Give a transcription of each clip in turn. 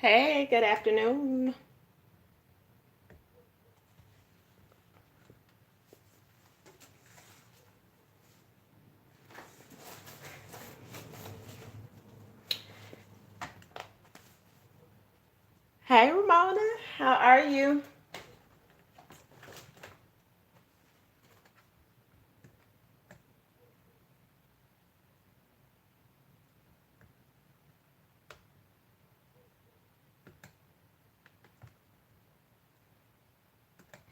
Hey, good afternoon. Hey, Ramona. How are you?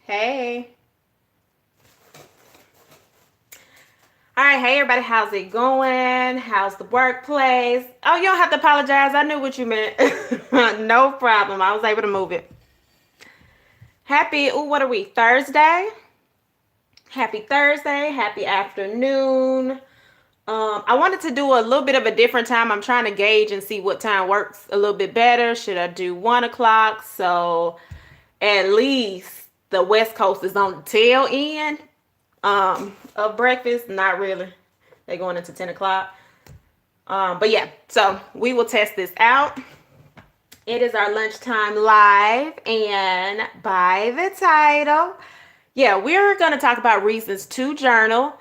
Hey. All right, hey everybody, how's it going? How's the workplace? Oh, you don't have to apologize. I knew what you meant. No problem. I was able to move it. What are we? Thursday? Happy Thursday. Happy afternoon. I wanted to do a little bit of a different time. I'm trying to gauge and see what time works a little bit better. Should I do 1 o'clock? So at least the West Coast is on the tail end of breakfast. Not really. They're going into 10 o'clock. But yeah, so we will test this out. It is our lunchtime live, and by the title, yeah, we're going to talk about reasons to journal,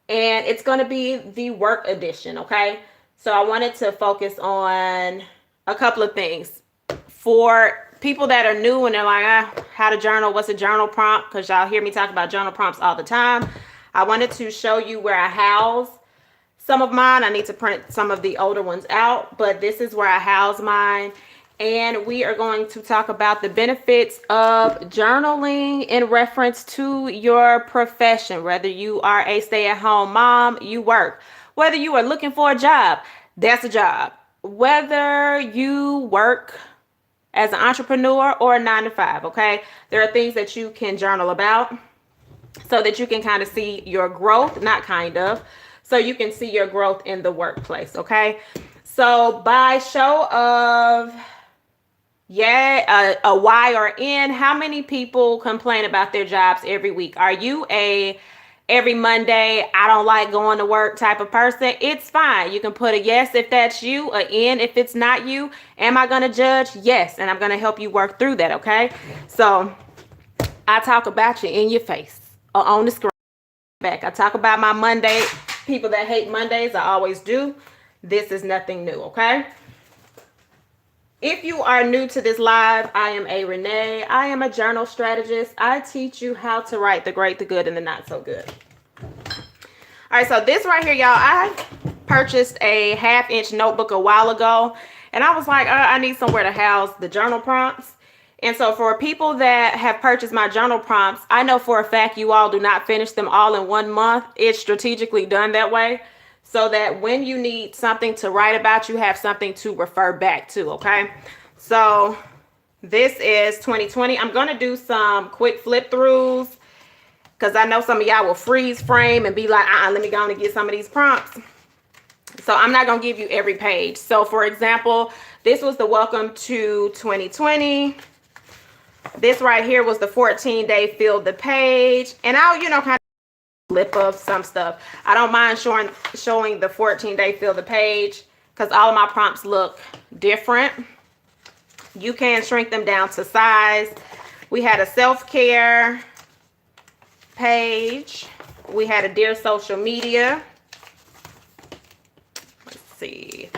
and it's going to be the work edition, okay? So I wanted to focus on a couple of things. For people that are new and they're like, how to journal, what's a journal prompt? Because y'all hear me talk about journal prompts all the time. I wanted to show you where I house some of mine. I need to print some of the older ones out, but this is where I house mine. And we are going to talk about the benefits of journaling in reference to your profession. Whether you are a stay-at-home mom, you work. Whether you are looking for a job, that's a job. Whether you work as an entrepreneur or a 9 to 5, okay? There are things that you can journal about so that you can kind of see your growth, not kind of, so you can see your growth in the workplace, okay? So by show of a Y or N, how many people complain about their jobs every week? Are you a every Monday, I don't like going to work type of person? It's fine. You can put a yes if that's you, a N if it's not you. Am I going to judge? Yes. And I'm going to help you work through that, okay? So I talk about you in your face or on the screen back. I talk about my Monday. People that hate Mondays, I always do. This is nothing new, okay? If you are new to this live, I am Renee. I am a journal strategist. I teach you how to write the great, the good, and the not so good. All right, so this right here, y'all, I purchased a 1/2-inch notebook a while ago, and I was like, I need somewhere to house the journal prompts. And so for people that have purchased my journal prompts, I know for a fact you all do not finish them all in 1 month. It's strategically done that way so that when you need something to write about, you have something to refer back to, okay? So this is 2020. I'm going to do some quick flip throughs because I know some of y'all will freeze frame and be like, let me go and get some of these prompts. So I'm not going to give you every page. So for example, this was the welcome to 2020. This right here was the 14-day fill the page. And I'll, kind of flip of some stuff. I don't mind showing the 14-day fill the page because all of my prompts look different. You can shrink them down to size. We had a self-care page. We had a dear social media. Let's see.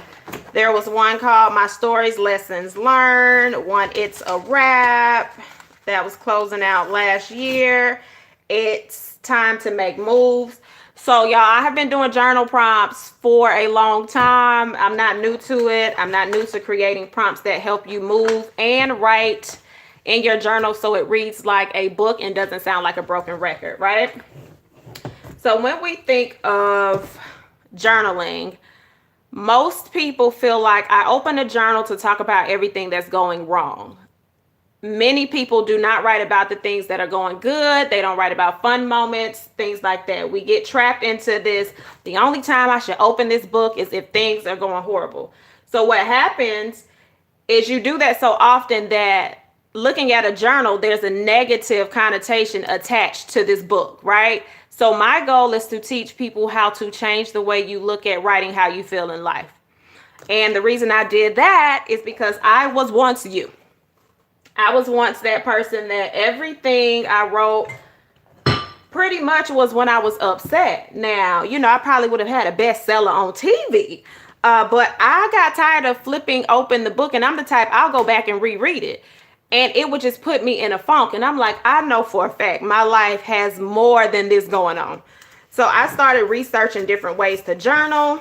There was one called My Stories, Lessons Learned. One, It's a Wrap. That was closing out last year. It's time to make moves. So y'all, I have been doing journal prompts for a long time. I'm not new to it. I'm not new to creating prompts that help you move and write in your journal so it reads like a book and doesn't sound like a broken record, right? So when we think of journaling, most people feel like I open a journal to talk about everything that's going wrong. Many people do not write about the things that are going good. They don't write about fun moments, things like that. We get trapped into this. The only time I should open this book is if things are going horrible. So what happens is you do that so often that looking at a journal, there's a negative connotation attached to this book, right? So my goal is to teach people how to change the way you look at writing how you feel in life. And the reason I did that is because I was once you. I was once that person that everything I wrote pretty much was when I was upset. Now, I probably would have had a bestseller on TV. But I got tired of flipping open the book, and I'm the type, I'll go back and reread it. And it would just put me in a funk. And I'm like, I know for a fact my life has more than this going on. So I started researching different ways to journal.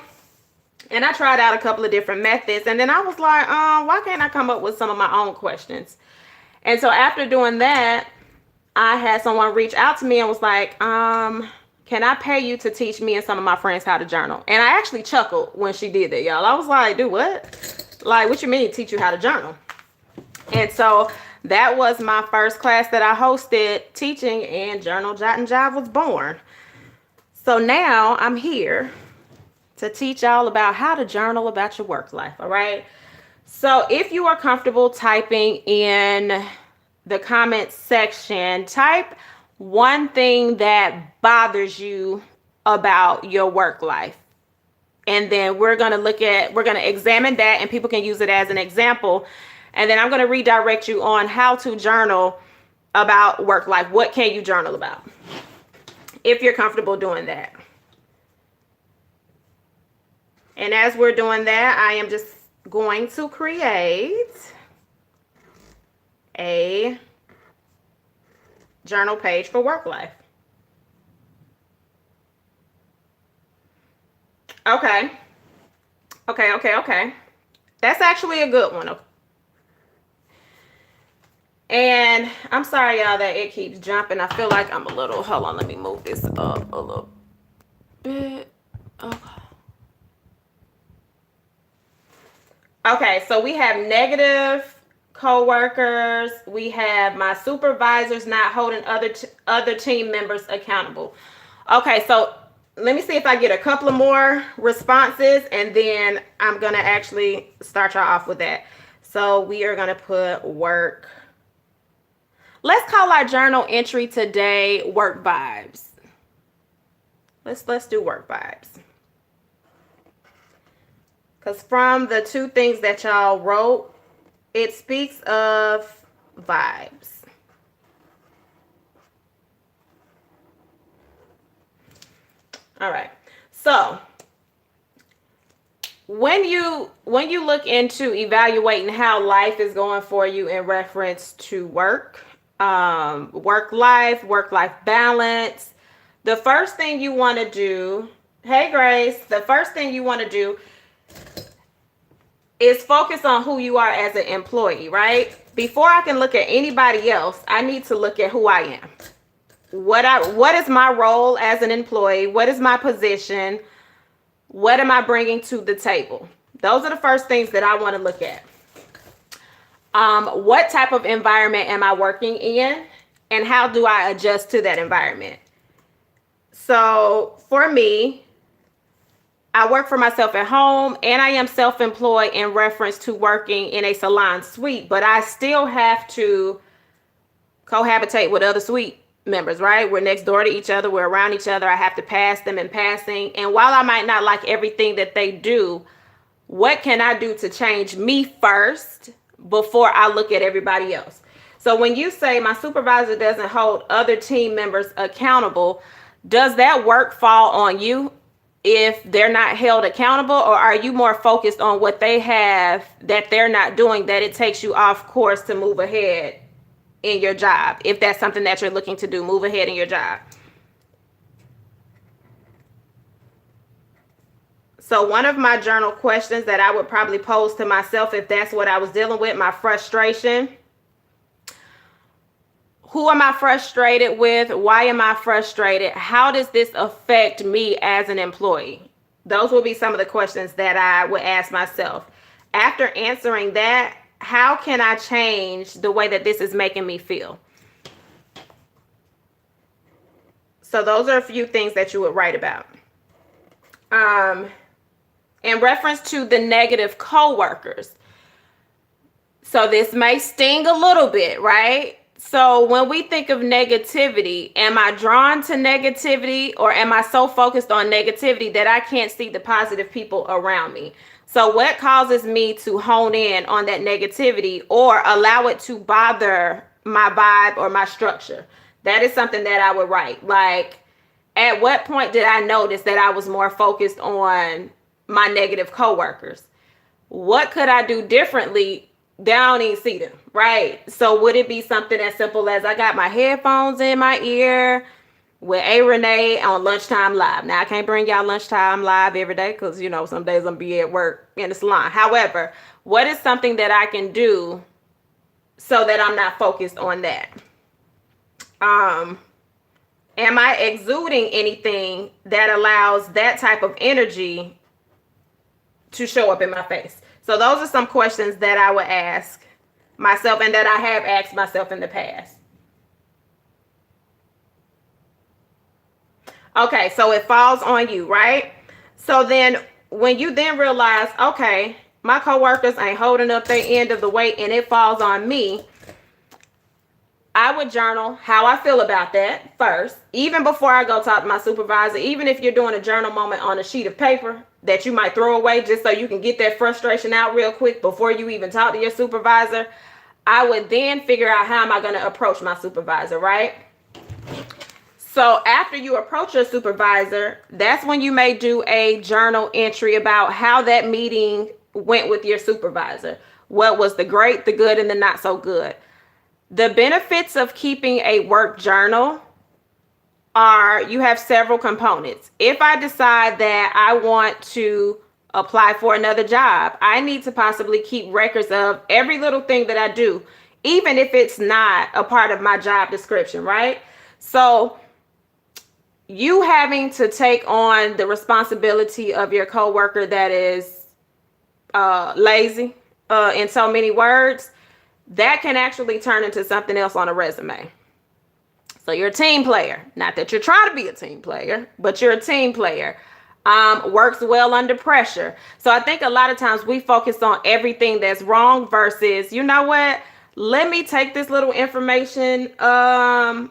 And I tried out a couple of different methods. And then I was like, why can't I come up with some of my own questions? And so after doing that, I had someone reach out to me and was like, can I pay you to teach me and some of my friends how to journal? And I actually chuckled when she did that, y'all. I was like, do what? Like, what you mean teach you how to journal? And so that was my first class that I hosted teaching, and Journal Jot and Jive was born. So now I'm here to teach y'all about how to journal about your work life, all right? So if you are comfortable typing in the comment section, type one thing that bothers you about your work life. And then we're going to examine that, and people can use it as an example. And then I'm going to redirect you on how to journal about work life. What can you journal about? If you're comfortable doing that. And as we're doing that, I am just going to create a journal page for work life. Okay. That's actually a good one. And I'm sorry, y'all, that it keeps jumping. I feel like I'm a little, hold on, let me move this up a little bit. Okay, so we have negative coworkers. We have my supervisors not holding other team members accountable. Okay, so let me see if I get a couple of more responses, and then I'm going to actually start y'all off with that. So we are going to put work. Let's call our journal entry today work vibes. Let's do work vibes. Because from the two things that y'all wrote, it speaks of vibes. All right. So when you look into evaluating how life is going for you in reference to work life balance, the first thing you want to do, hey Grace, the first thing you want to do is focus on who you are as an employee, right? Before I can look at anybody else, I need to look at who I am. What is my role as an employee? What is my position? What am I bringing to the table? Those are the first things that I want to look at. What type of environment am I working in, and how do I adjust to that environment? So for me, I work for myself at home, and I am self-employed in reference to working in a salon suite, but I still have to cohabitate with other suite members, right? We're next door to each other. We're around each other. I have to pass them in passing. And while I might not like everything that they do, what can I do to change me first before I look at everybody else? So when you say my supervisor doesn't hold other team members accountable, does that work fall on you if they're not held accountable, or are you more focused on what they have that they're not doing, that it takes you off course to move ahead in your job? If that's something that you're looking to do, move ahead in your job. So one of my journal questions that I would probably pose to myself, if that's what I was dealing with, my frustration. Who am I frustrated with? Why am I frustrated? How does this affect me as an employee? Those will be some of the questions that I would ask myself. After answering that, how can I change the way that this is making me feel? So those are a few things that you would write about. In reference to the negative coworkers. So this may sting a little bit, right? So when we think of negativity, am I drawn to negativity, or am I so focused on negativity that I can't see the positive people around me? So what causes me to hone in on that negativity or allow it to bother my vibe or my structure? That is something that I would write. Like, at what point did I notice that I was more focused on my negative coworkers? What could I do differently? They don't even see them, right? So would it be something as simple as I got my headphones in my ear with Renee on Lunchtime Live? Now, I can't bring y'all Lunchtime Live every day because, you know, some days I'm going to be at work in the salon. However, what is something that I can do so that I'm not focused on that? Am I exuding anything that allows that type of energy to show up in my face? So those are some questions that I would ask myself and that I have asked myself in the past. Okay, so it falls on you, right? So then when you then realize, okay, my coworkers ain't holding up their end of the weight and it falls on me, I would journal how I feel about that first, even before I go talk to my supervisor. Even if you're doing a journal moment on a sheet of paper that you might throw away just so you can get that frustration out real quick before you even talk to your supervisor, I would then figure out how am I going to approach my supervisor, right? So after you approach your supervisor, that's when you may do a journal entry about how that meeting went with your supervisor. What was the great, the good, and the not so good? The benefits of keeping a work journal are you have several components. If I decide that I want to apply for another job, I need to possibly keep records of every little thing that I do, even if it's not a part of my job description, right? So you having to take on the responsibility of your coworker that is lazy, in so many words, that can actually turn into something else on a resume. So you're a team player. Not that you're trying to be a team player, but you're a team player. Works well under pressure. So I think a lot of times we focus on everything that's wrong versus, you know what? Let me take this little information and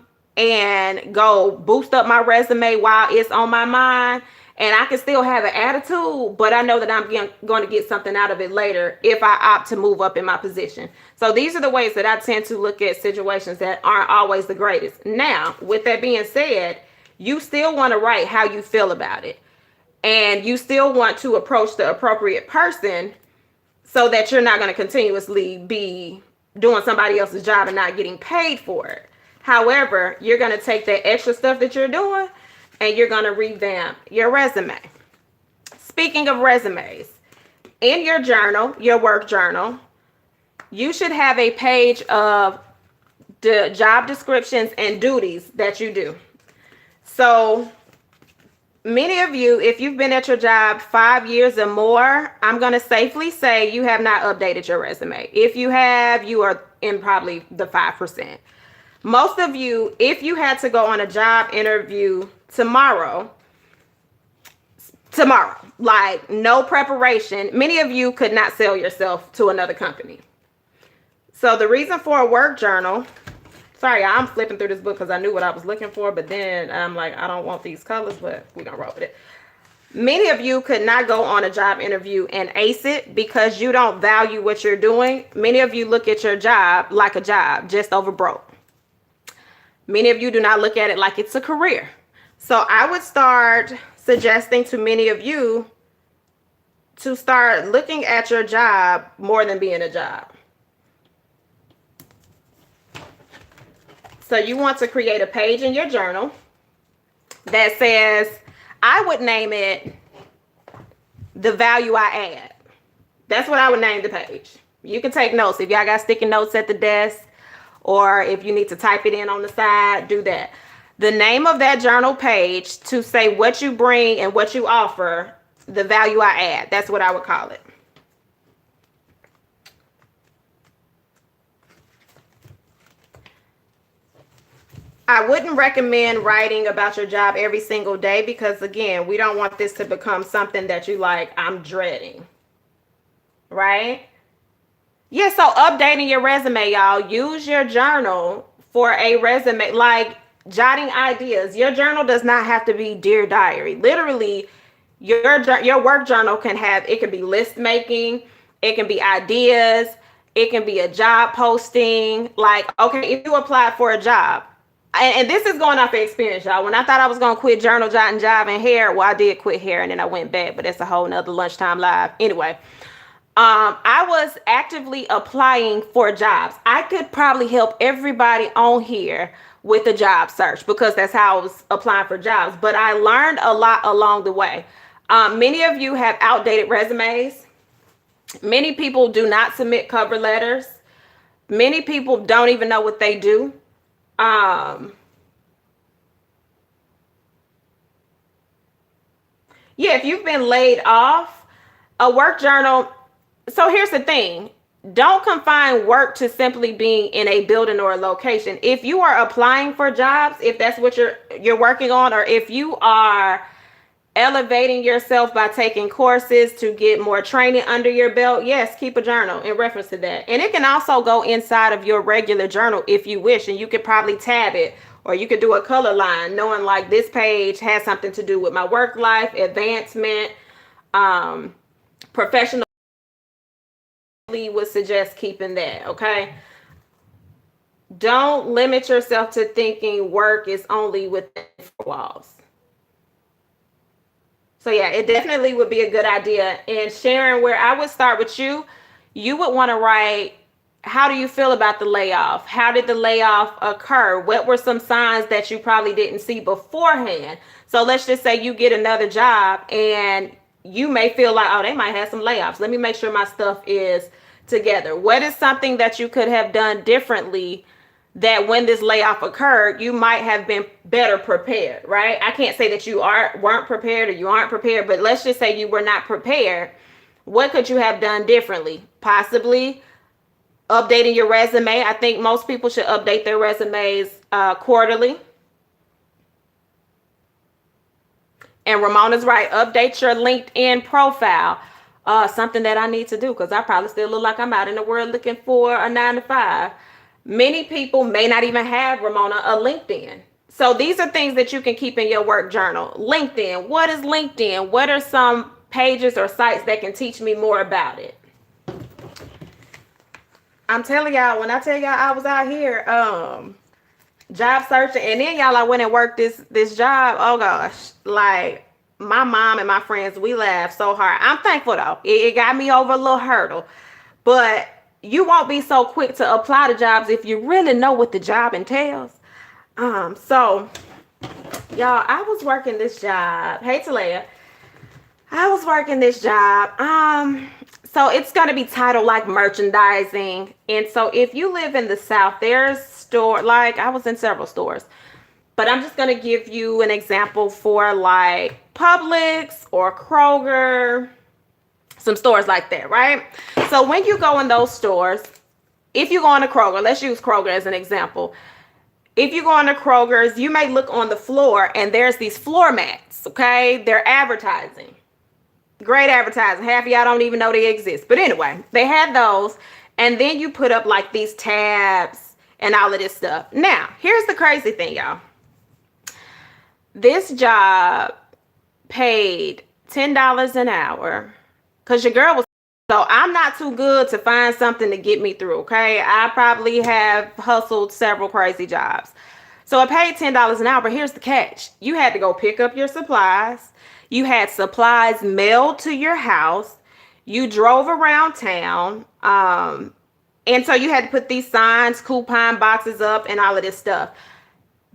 go boost up my resume while it's on my mind. And I can still have an attitude, but I know that I'm going to get something out of it later if I opt to move up in my position. So these are the ways that I tend to look at situations that aren't always the greatest. Now, with that being said, you still want to write how you feel about it. And you still want to approach the appropriate person so that you're not going to continuously be doing somebody else's job and not getting paid for it. However, you're going to take that extra stuff that you're doing and you're going to revamp your resume. Speaking of resumes, in your journal, your work journal, you should have a page of the job descriptions and duties that you do. So many of you, if you've been at your job 5 years or more, I'm going to safely say you have not updated your resume. If you have, you are in probably the 5%. Most of you, if you had to go on a job interview tomorrow, like no preparation, many of you could not sell yourself to another company. So the reason for a work journal, sorry, I'm flipping through this book because I knew what I was looking for, but then I'm like, I don't want these colors, but we're going to roll with it. Many of you could not go on a job interview and ace it because you don't value what you're doing. Many of you look at your job like a job, just over broke. Many of you do not look at it like it's a career. So I would start suggesting to many of you to start looking at your job more than being a job. So you want to create a page in your journal that says, I would name it the value I add. That's what I would name the page. You can take notes. If y'all got sticky notes at the desk, or if you need to type it in on the side, do that. The name of that journal page to say what you bring and what you offer, the value I add. That's what I would call it. I wouldn't recommend writing about your job every single day because, again, we don't want this to become something that you like, I'm dreading. Right? Yeah, so updating your resume, y'all. Use your journal for a resume, like jotting ideas. Your journal does not have to be Dear Diary. Literally, your work journal it can be list making, it can be ideas, it can be a job posting. Like, okay, if you applied for a job, and this is going off of experience, y'all. When I thought I was gonna quit Journal Jot and Jive and hair, well, I did quit hair and then I went back, but that's a whole nother lunchtime live. Anyway, I was actively applying for jobs. I could probably help everybody on here with a job search because that's how I was applying for jobs. But I learned a lot along the way. Many of you have outdated resumes. Many people do not submit cover letters. Many people don't even know what they do. Yeah, if you've been laid off, a work journal. So here's the thing. Don't confine work to simply being in a building or a location. If you are applying for jobs, if that's what you're working on, or if you are elevating yourself by taking courses to get more training under your belt, yes, keep a journal in reference to that. And it can also go inside of your regular journal if you wish, and you could probably tab it, or you could do a color line knowing like this page has something to do with my work life, advancement, professional. Would suggest keeping that. Okay, don't limit yourself to thinking work is only within four walls. So yeah, it definitely would be a good idea. And Sharon, where I would start with you would want to write, how do you feel about the layoff? How did the layoff occur? What were some signs that you probably didn't see beforehand? So let's just say you get another job and you may feel like, oh, they might have some layoffs. Let me make sure my stuff is together. What is something that you could have done differently that when this layoff occurred, you might have been better prepared, right? I can't say that you weren't prepared or you aren't prepared, but let's just say you were not prepared. What could you have done differently? Possibly updating your resume. I think most people should update their resumes quarterly. And Ramona's right. Update your LinkedIn profile. Something that I need to do because I probably still look like I'm out in the world looking for a 9-to-5. Many people may not even have, Ramona, a LinkedIn. So these are things that you can keep in your work journal. LinkedIn. What is LinkedIn? What are some pages or sites that can teach me more about it? I'm telling y'all, when I tell y'all I was out here job searching, and then y'all, I went and worked this job. Oh gosh, like my mom and my friends, we laughed so hard. I'm thankful though. It got me over a little hurdle. But you won't be so quick to apply to jobs if you really know what the job entails. So y'all, I was working this job. Hey Talea. I was working this job. So it's going to be titled like merchandising. And so if you live in the South, there's like I was in several stores, but I'm just going to give you an example for like Publix or Kroger, some stores like that, right? So when you go in those stores, if you go into Kroger, let's use Kroger as an example. If you go into Kroger's, you may look on the floor and there's these floor mats, okay? They're advertising. Great advertising. Half of y'all don't even know they exist. But anyway, they had those. And then you put up like these tabs and all of this stuff. Now, here's the crazy thing, y'all. This job paid $10 an hour because your girl was, so I'm not too good to find something to get me through, okay? I probably have hustled several crazy jobs. So I paid $10 an hour, but here's the catch. You had to go pick up your supplies. You had supplies mailed to your house. You drove around town. And so you had to put these signs, coupon boxes up and all of this stuff.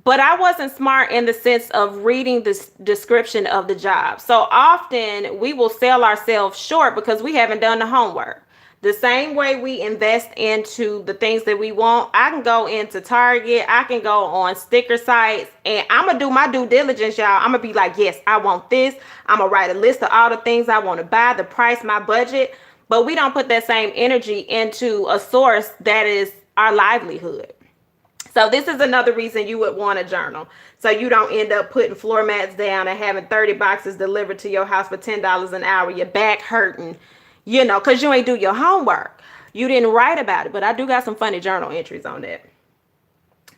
But I wasn't smart in the sense of reading the description of the job. So often we will sell ourselves short because we haven't done the homework. The same way we invest into the things that we want, I can go into Target, I can go on sticker sites, and I'm going to do my due diligence, y'all. I'm going to be like, yes, I want this. I'm going to write a list of all the things I want to buy, the price, my budget. But we don't put that same energy into a source that is our livelihood. So this is another reason you would want a journal. So you don't end up putting floor mats down and having 30 boxes delivered to your house for $10 an hour, your back hurting, you know, because you ain't do your homework. You didn't write about it. But I do got some funny journal entries on that.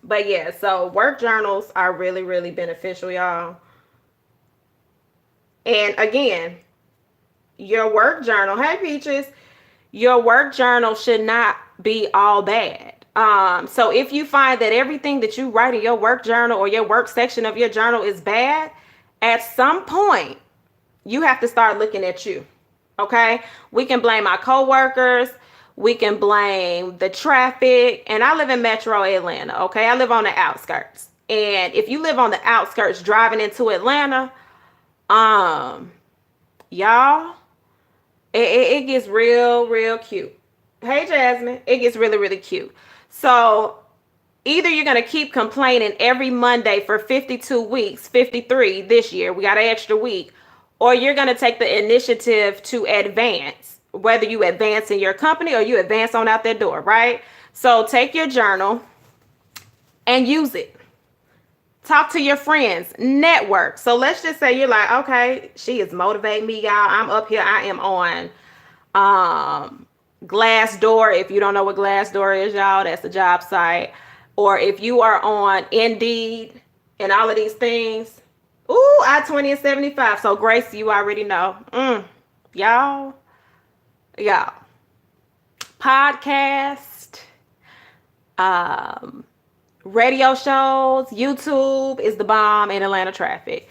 But yeah, so work journals are really, really beneficial, y'all. And again, your work journal, hey Peaches, your work journal should not be all bad. So if you find that everything that you write in your work journal or your work section of your journal is bad, at some point you have to start looking at you. Okay? We can blame our coworkers, we can blame the traffic, and I live in Metro Atlanta, okay? I live on the outskirts. And if you live on the outskirts driving into Atlanta, um, y'all, it gets real, real cute. Hey, Jasmine, it gets really, really cute. So either you're going to keep complaining every Monday for 52 weeks, 53 this year, we got an extra week, or you're going to take the initiative to advance, whether you advance in your company or you advance on out that door, right? So take your journal and use it. Talk to your friends, network. So let's just say you're like, okay, she is motivating me, y'all. I'm up here. I am on Glassdoor. If you don't know what Glassdoor is, y'all, that's a job site. Or if you are on Indeed and all of these things. Ooh, I-20 and 75. So Grace, you already know. Y'all. Podcast. Radio shows, YouTube is the bomb in Atlanta traffic.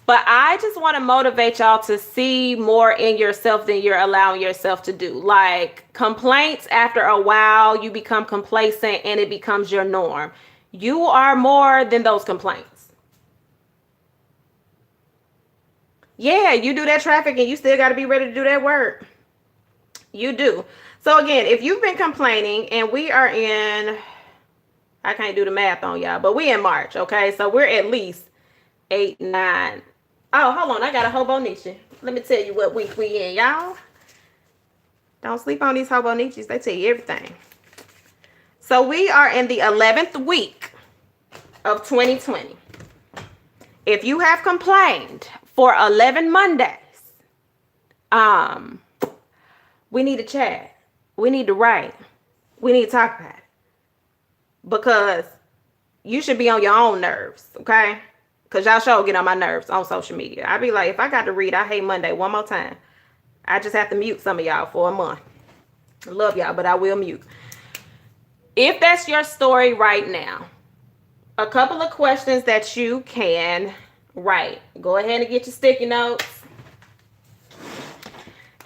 But I just want to motivate y'all to see more in yourself than you're allowing yourself to do. Like complaints, after a while, you become complacent and it becomes your norm. You are more than those complaints. Yeah, you do that traffic and you still got to be ready to do that work. You do. So again, if you've been complaining, and we are in, I can't do the math on y'all, but we in March, okay? So we're at least 8, 9. Oh, hold on. I got a Hobonichi. Let me tell you what week we in, y'all. Don't sleep on these Hobonichis. They tell you everything. So we are in the 11th week of 2020. If you have complained for 11 Mondays, we need to chat. We need to write. We need to talk about it. Because you should be on your own nerves, okay? Because y'all sure get on my nerves on social media. I be like, if I got to read I Hate Monday one more time, I just have to mute some of y'all for a month. I love y'all, but I will mute. If that's your story right now, a couple of questions that you can write. Go ahead and get your sticky notes.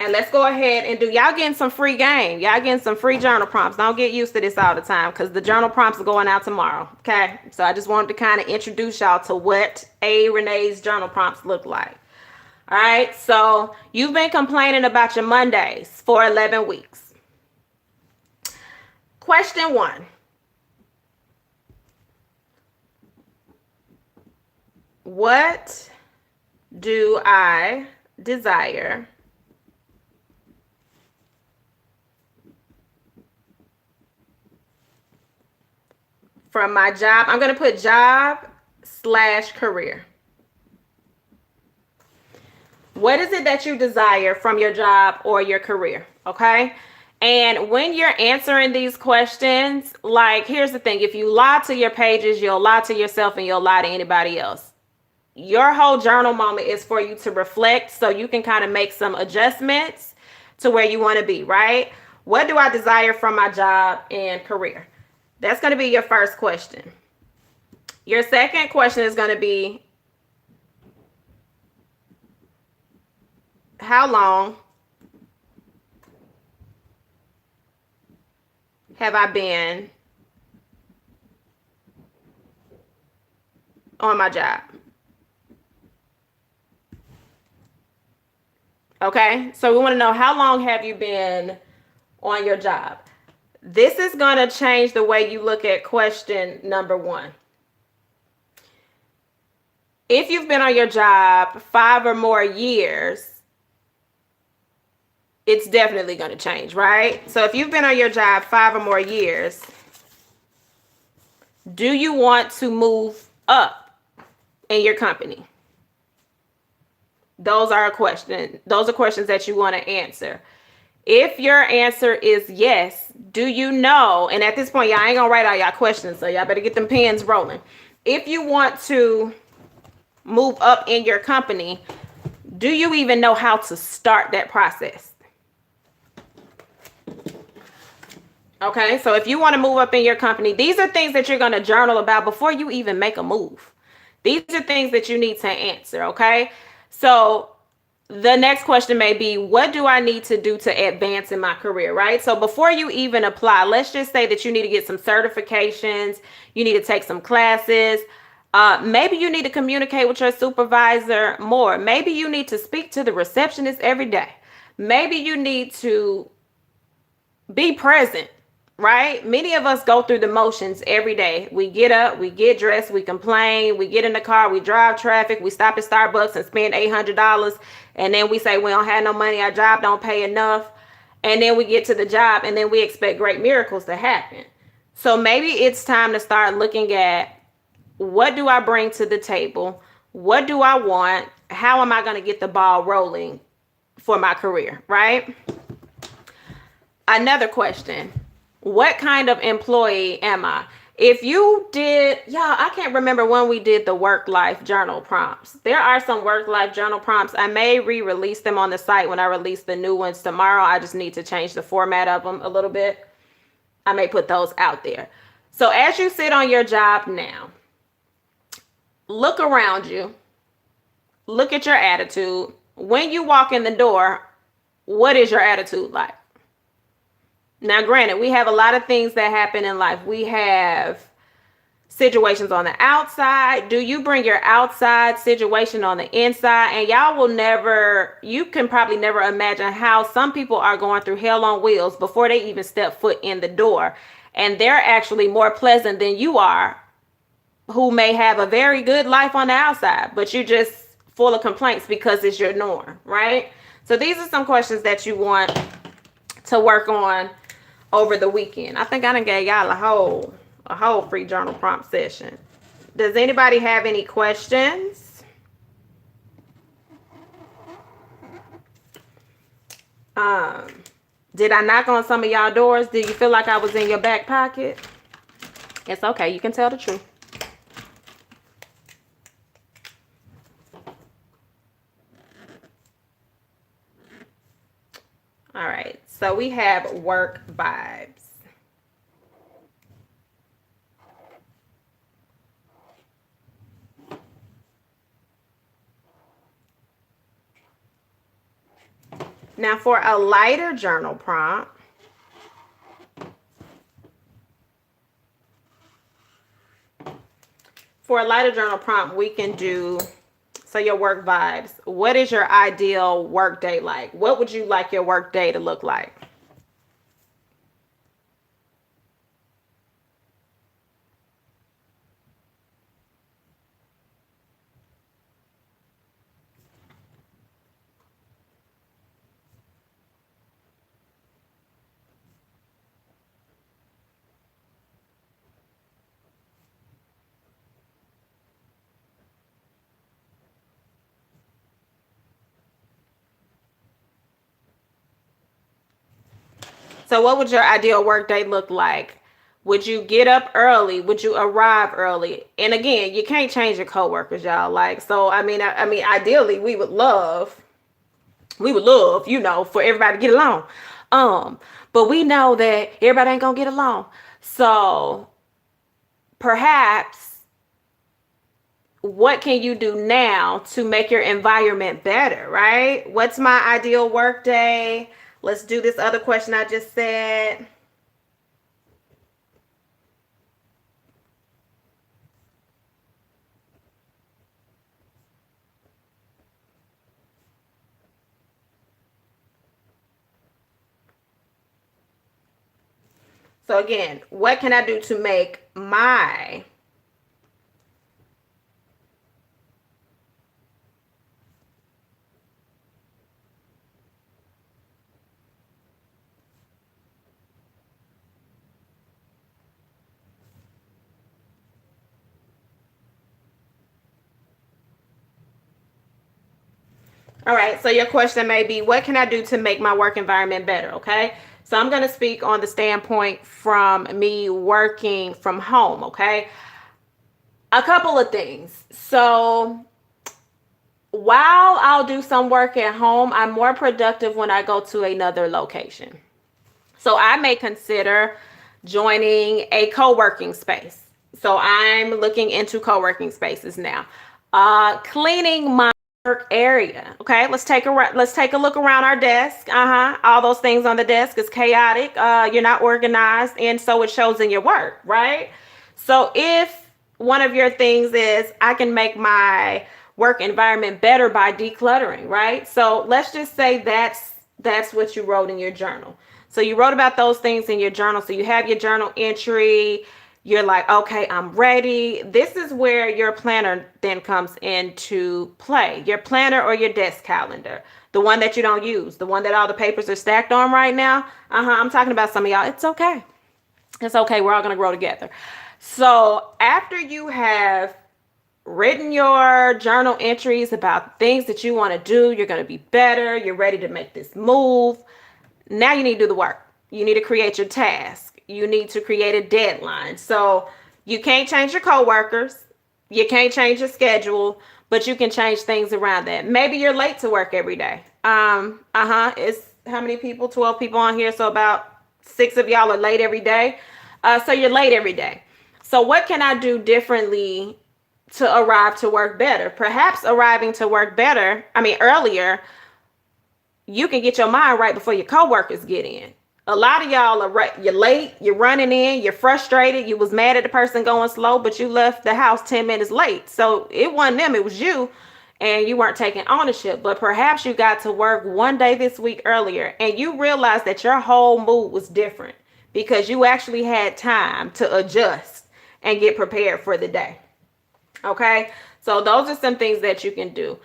And let's go ahead and do, y'all getting some free game. Y'all getting some free journal prompts. Don't get used to this all the time because the journal prompts are going out tomorrow. Okay. So I just wanted to kind of introduce y'all to what Renee's journal prompts look like. All right. So you've been complaining about your Mondays for 11 weeks. Question 1. What do I desire from my job? I'm going to put job/career. What is it that you desire from your job or your career? Okay. And when you're answering these questions, like, here's the thing. If you lie to your pages, you'll lie to yourself and you'll lie to anybody else. Your whole journal moment is for you to reflect so you can kind of make some adjustments to where you want to be, right? What do I desire from my job and career? That's going to be your first question. Your second question is going to be, how long have I been on my job? Okay, so we want to know, how long have you been on your job? This is going to change the way you look at question number 1. If you've been on your job 5 or more years, it's definitely going to change, right? So if you've been on your job 5 or more years, do you want to move up in your company? Those are questions that you want to answer. If your answer is yes, do you know? And at this point, y'all ain't gonna write all y'all questions, so y'all better get them pens rolling. If you want to move up in your company, do you even know how to start that process? Okay, so if you want to move up in your company, these are things that you're going to journal about before you even make a move. These are things that you need to answer, okay? So the next question may be, what do I need to do to advance in my career, right? So before you even apply, let's just say that you need to get some certifications, you need to take some classes. Maybe you need to communicate with your supervisor more. Maybe you need to speak to the receptionist every day. Maybe you need to be present, right? Many of us go through the motions every day. We get up, we get dressed, we complain, we get in the car, we drive traffic, we stop at Starbucks and spend $800, and then we say we don't have no money, our job don't pay enough, and then we get to the job and then we expect great miracles to happen. So maybe it's time to start looking at, what do I bring to the table? What do I want? How am I going to get the ball rolling for my career, right? Another question, what kind of employee am I? If you did, y'all, I can't remember when we did the work-life journal prompts. There are some work-life journal prompts. I may re-release them on the site when I release the new ones tomorrow. I just need to change the format of them a little bit. I may put those out there. So as you sit on your job now, look around you. Look at your attitude. When you walk in the door, what is your attitude like? Now, granted, we have a lot of things that happen in life. We have situations on the outside. Do you bring your outside situation on the inside? And y'all will never, you can probably never imagine how some people are going through hell on wheels before they even step foot in the door. And they're actually more pleasant than you are, who may have a very good life on the outside, but you're just full of complaints because it's your norm, right? So these are some questions that you want to work on over the weekend. I think I done gave y'all a whole free journal prompt session. Does anybody have any questions? Did I knock on some of y'all doors? Did you feel like I was in your back pocket? It's okay, you can tell the truth. All right, so we have work vibes. Now for a lighter journal prompt, we can do, so your work vibes. What is your ideal work day like? What would you like your work day to look like? So what would your ideal work day look like? Would you get up early? Would you arrive early? And again, you can't change your coworkers, y'all. Like, so I mean, ideally, we would love, you know, for everybody to get along. But we know that everybody ain't gonna get along. So perhaps, what can you do now to make your environment better, right? What's my ideal work day? Let's do this other question I just said. So again, what can I do to make my All right, so your question may be, what can I do to make my work environment better? Okay, so I'm going to speak on the standpoint from me working from home. Okay, a couple of things. So while I'll do some work at home, I'm more productive when I go to another location. So I may consider joining a co-working space. So I'm looking into co-working spaces now. Cleaning my work area. Okay, let's take a look around our desk. All those things on the desk is chaotic. You're not organized, and so it shows in your work, right? So if one of your things is I can make my work environment better by decluttering, right? So let's just say that's what you wrote in your journal. So you wrote about those things in your journal. So you have your journal entry. You're like, okay, I'm ready. This is where your planner then comes into play. Your planner or your desk calendar, the one that you don't use, the one that all the papers are stacked on right now. I'm talking about some of y'all. It's okay. It's okay. We're all going to grow together. So after you have written your journal entries about things that you want to do, you're going to be better. You're ready to make this move. Now you need to do the work. You need to create your task. You need to create a deadline. So you can't change your coworkers. You can't change your schedule, but you can change things around that. Maybe you're late to work every day. It's how many people? 12 people on here. So about 6 of y'all are late every day. So you're late every day. So what can I do differently to arrive to work better? Perhaps arriving to work earlier, you can get your mind right before your coworkers get in. A lot of y'all are right. You're late, you're running in, you're frustrated, you was mad at the person going slow, but you left the house 10 minutes late. So it wasn't them, it was you, and you weren't taking ownership. But perhaps you got to work one day this week earlier and you realized that your whole mood was different because you actually had time to adjust and get prepared for the day. Okay, so those are some things that you can do.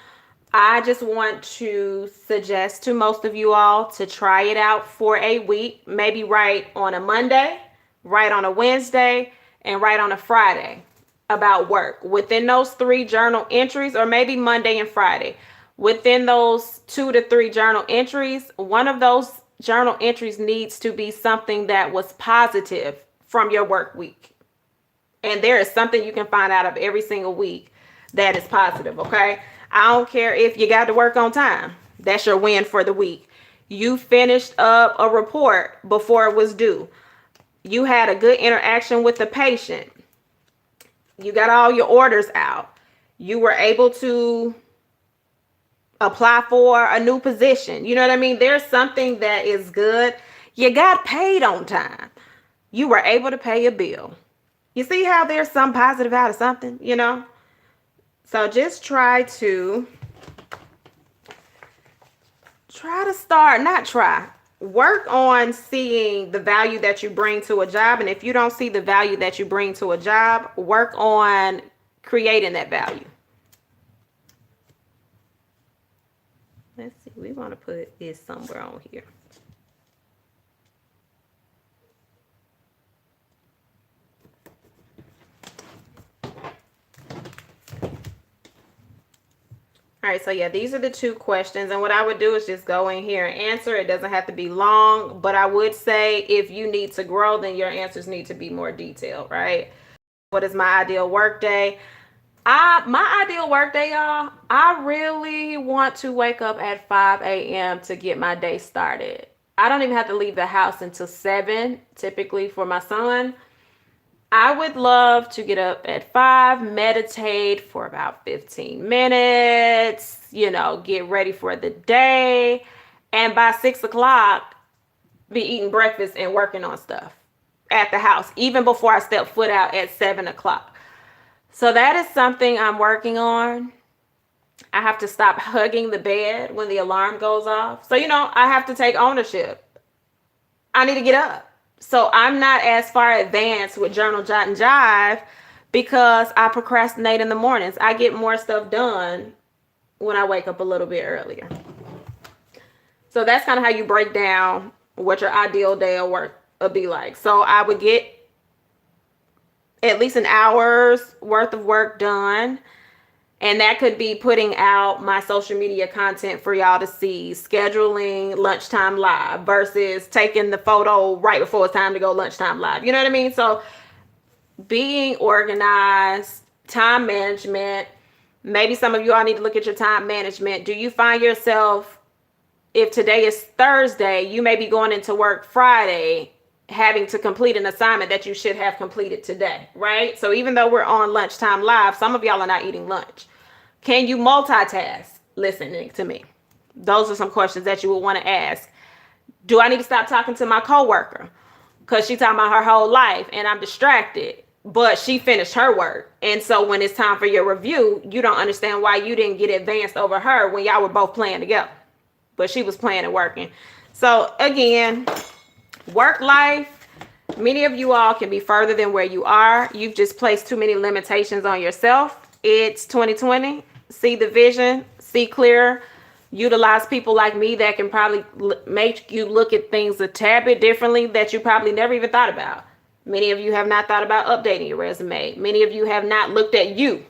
I just want to suggest to most of you all to try it out for a week. Maybe write on a Monday, write on a Wednesday, and write on a Friday about work. Within those 3 journal entries, or maybe Monday and Friday, within those 2 to 3 journal entries, one of those journal entries needs to be something that was positive from your work week. And there is something you can find out of every single week that is positive, okay? I don't care if you got to work on time. That's your win for the week. You finished up a report before it was due. You had a good interaction with the patient. You got all your orders out. You were able to apply for a new position. You know what I mean? There's something that is good. You got paid on time. You were able to pay a bill. You see how there's some positive out of something, you know? So just work on seeing the value that you bring to a job. And if you don't see the value that you bring to a job, work on creating that value. Let's see, we want to put this somewhere on here. All right, so yeah, these are the 2 questions. And what I would do is just go in here and answer. It doesn't have to be long, but I would say if you need to grow, then your answers need to be more detailed, right? What is my ideal work day? My ideal work day, y'all, I really want to wake up at 5 a.m. to get my day started. I don't even have to leave the house until 7, typically for my son. I would love to get up at 5, meditate for about 15 minutes, get ready for the day. And by 6 o'clock, be eating breakfast and working on stuff at the house, even before I step foot out at 7 o'clock. So that is something I'm working on. I have to stop hugging the bed when the alarm goes off. So, I have to take ownership. I need to get up. So I'm not as far advanced with Journal Jot and Jive because I procrastinate in the mornings. I get more stuff done when I wake up a little bit earlier. So that's kind of how you break down what your ideal day of work would be like. So I would get at least an hour's worth of work done. And that could be putting out my social media content for y'all to see, scheduling lunchtime live versus taking the photo right before it's time to go lunchtime live. You know what I mean? So being organized, time management, maybe some of you all need to look at your time management. Do you find yourself, if today is Thursday, you may be going into work Friday having to complete an assignment that you should have completed today, right? So even though we're on lunchtime live, some of y'all are not eating lunch. Can you multitask listening to me? Those are some questions that you would want to ask. Do I need to stop talking to my coworker because she's talking about her whole life and I'm distracted, but she finished her work? And so when it's time for your review, you don't understand why you didn't get advanced over her when y'all were both playing together, but she was playing and working. So again, work life, many of you all can be further than where you are. You've just placed too many limitations on yourself. It's 2020. See the vision, see clear, utilize people like me that can probably make you look at things a tad bit differently that you probably never even thought about. Many of you have not thought about updating your resume. Many of you have not looked at you.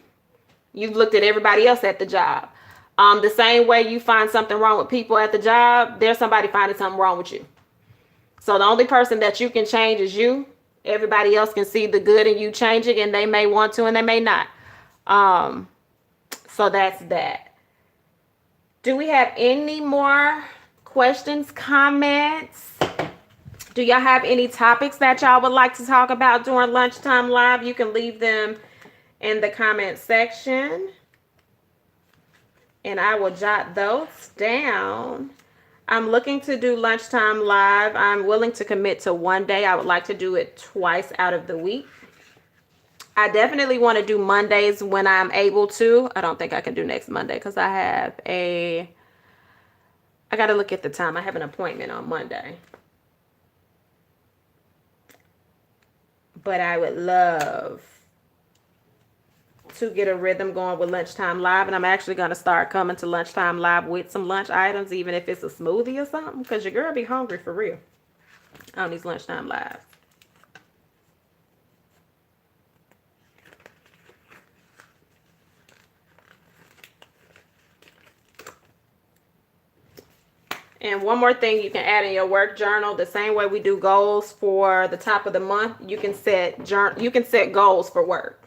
You've looked at everybody else at the job. The same way you find something wrong with people at the job, there's somebody finding something wrong with you. So the only person that you can change is you. Everybody else can see the good in you changing, and they may want to and they may not. So that's that. Do we have any more questions, comments? Do y'all have any topics that y'all would like to talk about during lunchtime live? You can leave them in the comment section, and I will jot those down. I'm looking to do lunchtime live. I'm willing to commit to one day. I would like to do it twice out of the week. I definitely want to do Mondays when I'm able to. I don't think I can do next Monday because I got to look at the time. I have an appointment on Monday. But I would love to get a rhythm going with lunchtime live. And I'm actually going to start coming to lunchtime live with some lunch items, even if it's a smoothie or something, because your girl be hungry for real on these lunchtime lives. And one more thing you can add in your work journal, the same way we do goals for the top of the month, you can set goals for work.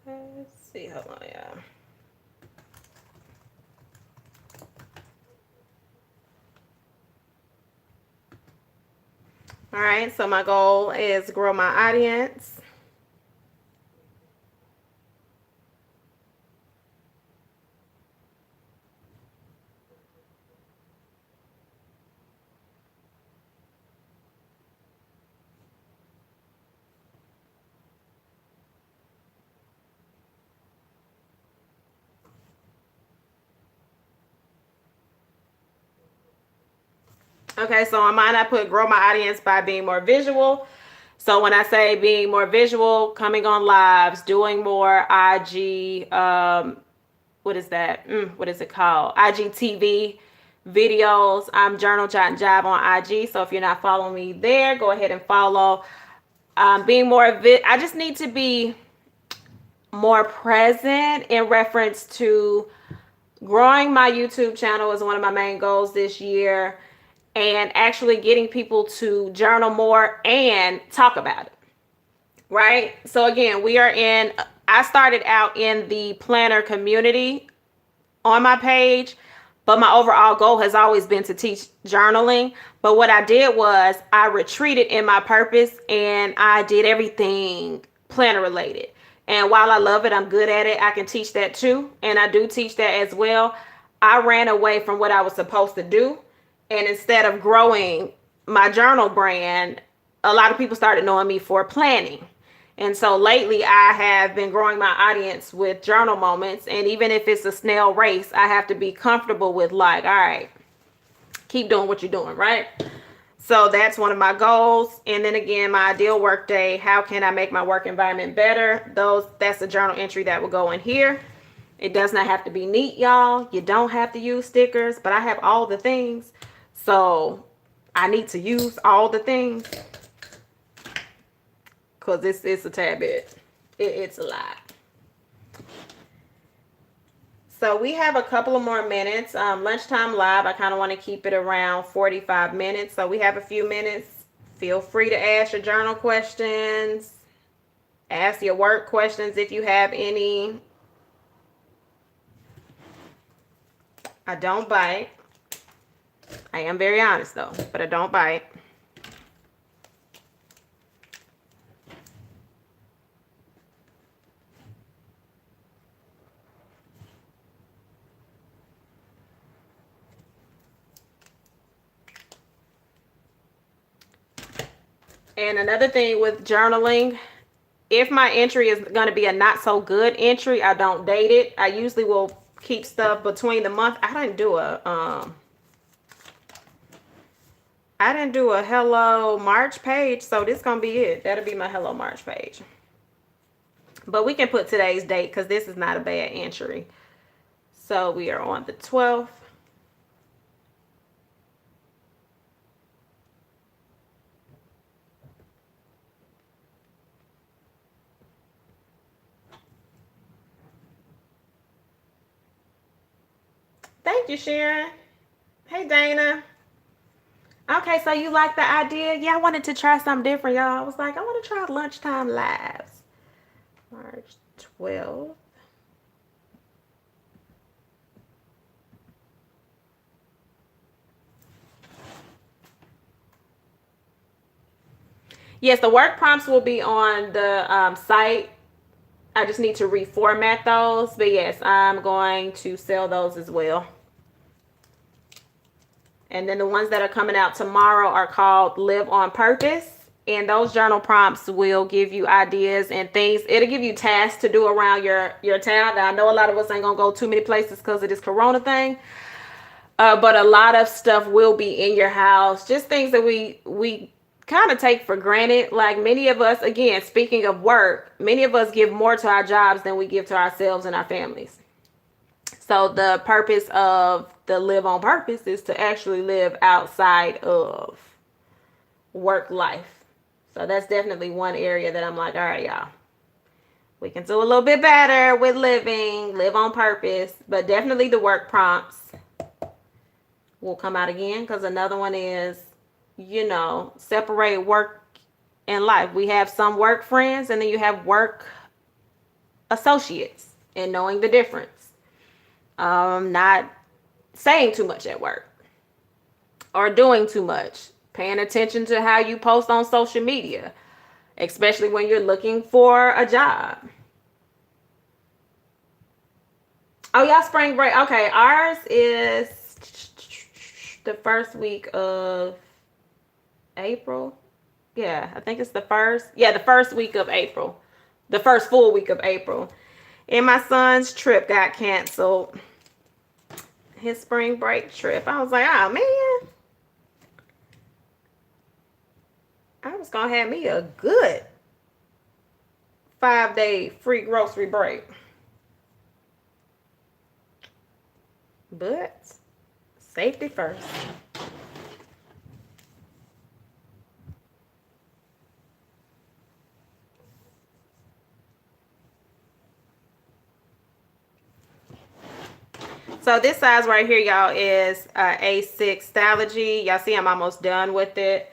Let's see, hold on, y'all. All right, so my goal is grow my audience. Okay, so on mine, I put grow my audience by being more visual. So when I say being more visual, coming on lives, doing more IG, what is that? What is it called? IGTV videos. I'm Journal Jot and Jive on IG. So if you're not following me there, go ahead and follow. Being more I just need to be more present in reference to growing my YouTube channel is one of my main goals this year, and actually getting people to journal more and talk about it. Right? So again, I started out in the planner community on my page, but my overall goal has always been to teach journaling. But what I did was I retreated in my purpose and I did everything planner related. And while I love it, I'm good at it, I can teach that too. And I do teach that as well. I ran away from what I was supposed to do. And instead of growing my journal brand, a lot of people started knowing me for planning. And so lately I have been growing my audience with journal moments. And even if it's a snail race, I have to be comfortable with, like, all right, keep doing what you're doing, right? So that's one of my goals. And then again, my ideal work day, how can I make my work environment better? That's a journal entry that will go in here. It does not have to be neat, y'all. You don't have to use stickers, but I have all the things. So I need to use all the things, because it's a tad bit. It's a lot. So we have a couple of more minutes. Lunchtime live, I kind of want to keep it around 45 minutes. So we have a few minutes. Feel free to ask your journal questions. Ask your work questions if you have any. I don't bite. I am very honest though, but I don't bite. And another thing with journaling, if my entry is going to be a not so good entry, I don't date it. I usually will keep stuff between the month. I didn't do a Hello March page, so this gonna be it. That'll be my Hello March page. But we can put today's date because this is not a bad entry. So we are on the 12th. Thank you, Sharon. Hey, Dana. Okay, so you like the idea? Yeah, I wanted to try something different, y'all. I was like, I want to try lunchtime lives. March 12th. Yes, the work prompts will be on the site. I just need to reformat those. But yes, I'm going to sell those as well. And then the ones that are coming out tomorrow are called Live on Purpose. And those journal prompts will give you ideas and things. It'll give you tasks to do around your town. Now, I know a lot of us ain't going to go too many places because of this corona thing. But a lot of stuff will be in your house. Just things that we kind of take for granted. Like many of us, again, speaking of work, many of us give more to our jobs than we give to ourselves and our families. So the purpose of the Live on Purpose is to actually live outside of work life. So that's definitely one area that I'm like, all right, y'all, we can do a little bit better with live on purpose. But definitely the work prompts will come out again, because another one is, separate work and life. We have some work friends, and then you have work associates, and knowing the difference. Not saying too much at work or doing too much, paying attention to how you post on social media, especially when you're looking for a job. Oh, y'all, spring break. Okay, ours is the first week of April. Yeah, I think it's the first week of April. The first full week of April. And my son's trip got canceled. His spring break trip. I was like, oh man. I was gonna have me a good 5-day free grocery break. But safety first. So this size right here, y'all, is A6 Stalogy. Y'all see I'm almost done with it.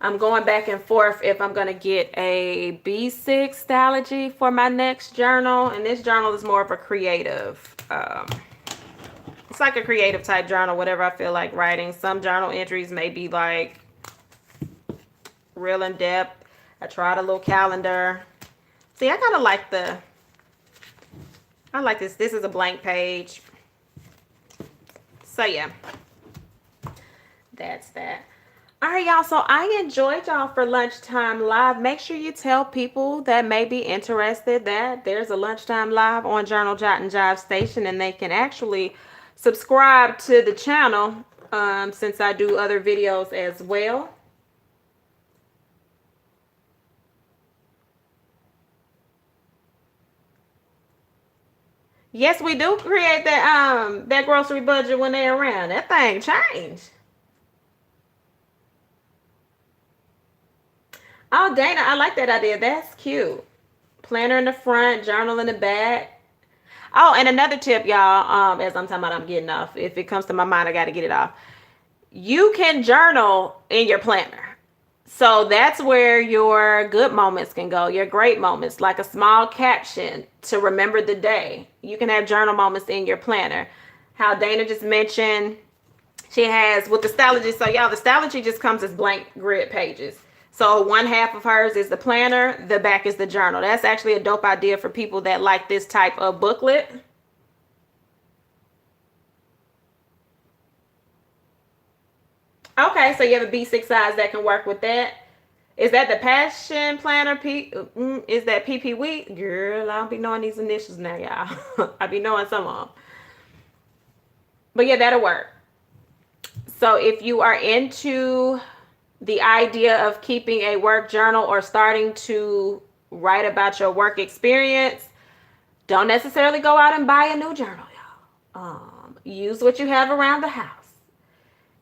I'm going back and forth if I'm going to get a B6 Stalogy for my next journal. And this journal is more of a creative. It's like a creative type journal, whatever I feel like writing. Some journal entries may be like real in depth. I tried a little calendar. See, I kind of like I like this. This is a blank page. So yeah, that's that. All right, y'all. So I enjoyed y'all for Lunchtime Live. Make sure you tell people that may be interested that there's a Lunchtime Live on Journal Jot and Jive station, and they can actually subscribe to the channel since I do other videos as well. Yes, we do create that grocery budget when they're around. That thing changed. Oh, Dana, I like that idea. That's cute. Planner in the front, journal in the back. Oh, and another tip, y'all, as I'm talking about, I'm getting off. If it comes to my mind, I got to get it off. You can journal in your planner. So that's where your good moments can go, your great moments, like a small caption to remember the day. You can have journal moments in your planner. How Dana just mentioned, she has with the Stalogy. So y'all, the Stalogy just comes as blank grid pages. So one half of hers is the planner, the back is the journal. That's actually a dope idea for people that like this type of booklet. Okay, so you have a B6 size that can work with that. Is that the Passion Planner Is that PP Week? Girl, I don't be knowing these initials now, y'all. I be knowing some of them. But yeah, that'll work. So if you are into the idea of keeping a work journal or starting to write about your work experience, don't necessarily go out and buy a new journal, y'all. Use what you have around the house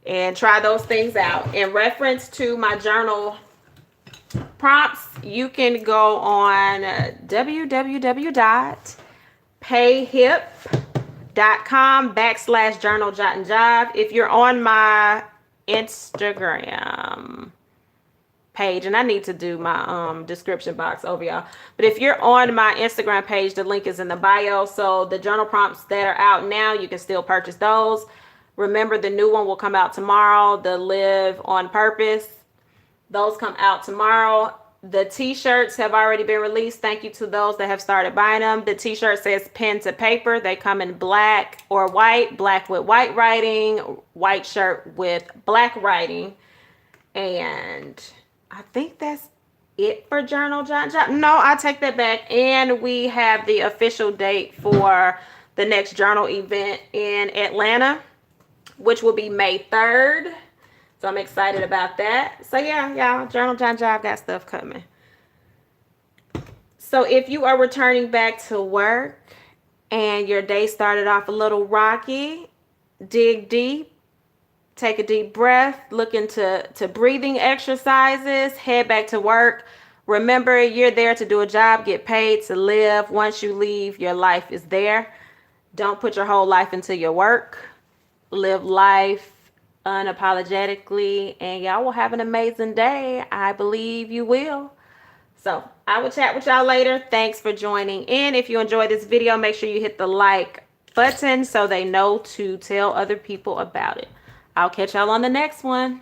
and try those things out. In reference to my journal prompts, you can go on www.payhip.com/journal jot and jive. If you're on my Instagram page, and I need to do my description box over y'all, but if you're on my Instagram page, the link is in the bio. So the journal prompts that are out now, you can still purchase those. Remember, the new one will come out tomorrow, the Live on Purpose. Those come out tomorrow. The t-shirts have already been released. Thank you to those that have started buying them. The t-shirt says pen to paper. They come in black or white, black with white writing, white shirt with black writing. And I think that's it for Journal Jot. No, I take that back. And we have the official date for the next journal event in Atlanta, which will be May 3rd. So I'm excited about that. So yeah, y'all, Journal Jot and Jive got stuff coming. So if you are returning back to work and your day started off a little rocky, dig deep, take a deep breath, look into breathing exercises, head back to work. Remember, you're there to do a job, get paid to live. Once you leave, your life is there. Don't put your whole life into your work. Live life unapologetically, and y'all will have an amazing day. I believe you will. So I will chat with y'all later. Thanks for joining in. If you enjoyed this video, make sure you hit the like button so they know to tell other people about it. I'll catch y'all on the next one.